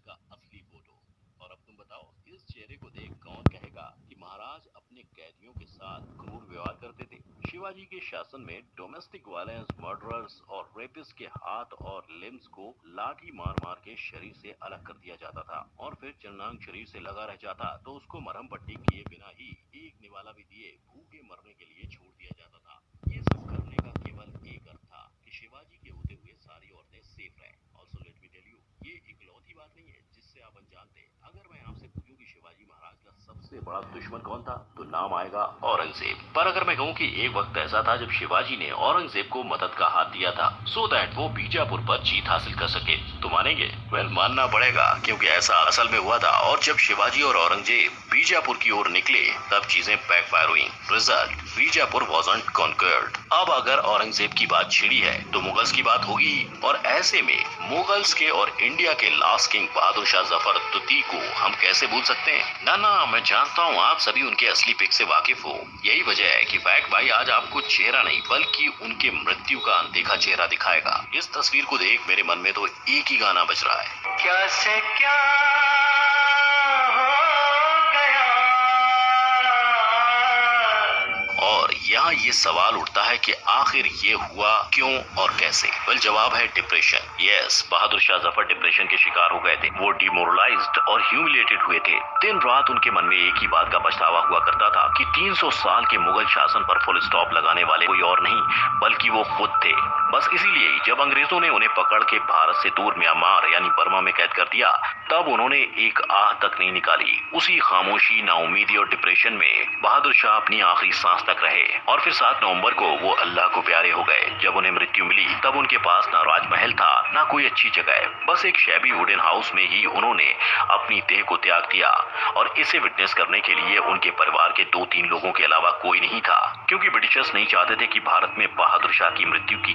का असली फोटो। और अब तुम बताओ, इस चेहरे को देख कौन कहेगा कि महाराज अपने कैदियों के साथ क्रूर व्यवहार करते थे। शिवाजी के शासन में डोमेस्टिक वायलेंस, मर्डरर्स और रेपिस्ट के हाथ और लिम्स को लाठी मार मार के शरीर से अलग कर दिया जाता था, और फिर चरनांग शरीर से लगा रह जाता तो उसको मरहम पट्टी किए बिना ही एक निवाला भी दिए भूखे मरने के लिए छोड़ दिया जाता था। ये सब करने का केवल एक अर्थ था कि शिवाजी के होते हुए सारी औरतें सेफ रहें। Also let me tell you, ये इकलौती बात नहीं है जिससे आप अनजान थे। अगर मैं आपसे पूछूं कि शिवाजी महाराज का सबसे बड़ा दुश्मन कौन था, तो नाम आएगा औरंगजेब। पर अगर मैं कहूं कि एक वक्त ऐसा था जब शिवाजी ने औरंगजेब को मदद का हाथ दिया था सो दैट वो बीजापुर पर जीत हासिल कर सके, तो मानेंगे? वेल, मानना पड़ेगा, क्योंकि ऐसा असल में हुआ था। और जब शिवाजी और औरंगजेब बीजापुर की ओर निकले तब चीजें बैकफायर हुई। Result, Bijapur wasn't conquered. अब अगर औरंगजेब की बात छिड़ी है तो मुगल्स की बात होगी। और ऐसे में मुगल्स के और इंडिया के लास्ट किंग बहादुर शाह जफर द्वितीय को हम कैसे भूल सकते हैं? ना ना, मैं जानता हूँ आप सभी उनके असली पिक से वाकिफ हो। यही वजह है कि फैक्ट भाई आज आपको चेहरा नहीं बल्कि उनके मृत्यु का अनदेखा चेहरा दिखाएगा। इस तस्वीर को देख मेरे मन में तो एक ही गाना बज रहा है, क्या से क्या हो गया। और यहाँ ये सवाल उठता है कि आखिर ये हुआ क्यों और कैसे? वेल, जवाब है depression. Yes, Bahadur Shah Zafar depression के शिकार हो गए थे। वो डिमोरलाइज्ड और ह्यूमिलेटेड हुए थे। दिन रात उनके मन में एक ही बात का पछतावा हुआ करता था कि 300 साल के मुगल शासन पर फुल स्टॉप लगाने वाले कोई और नहीं बल्कि वो खुद थे। बस इसीलिए जब अंग्रेजों ने उन्हें पकड़ के भारत से दूर म्यांमार यानी बर्मा में कैद कर दिया तब उन्होंने एक आह तक नहीं निकाली। उसी खामोशी, नाउमीदी और डिप्रेशन में बहादुर शाह अपनी आखिरी सांस तक रहे। और फिर 7 नवंबर को वो अल्लाह को प्यारे हो गए। जब उन्हें मृत्यु मिली तब उनके पास ना राजमहल था ना कोई अच्छी जगह, बस एक शैबी वुडन हाउस में ही उन्होंने अपनी देह को त्याग दिया। और इसे विटनेस करने के लिए उनके परिवार के 2-3 लोगों के अलावा कोई नहीं था, क्योंकि ब्रिटिशर्स नहीं चाहते थे कि भारत में बहादुर शाह की मृत्यु की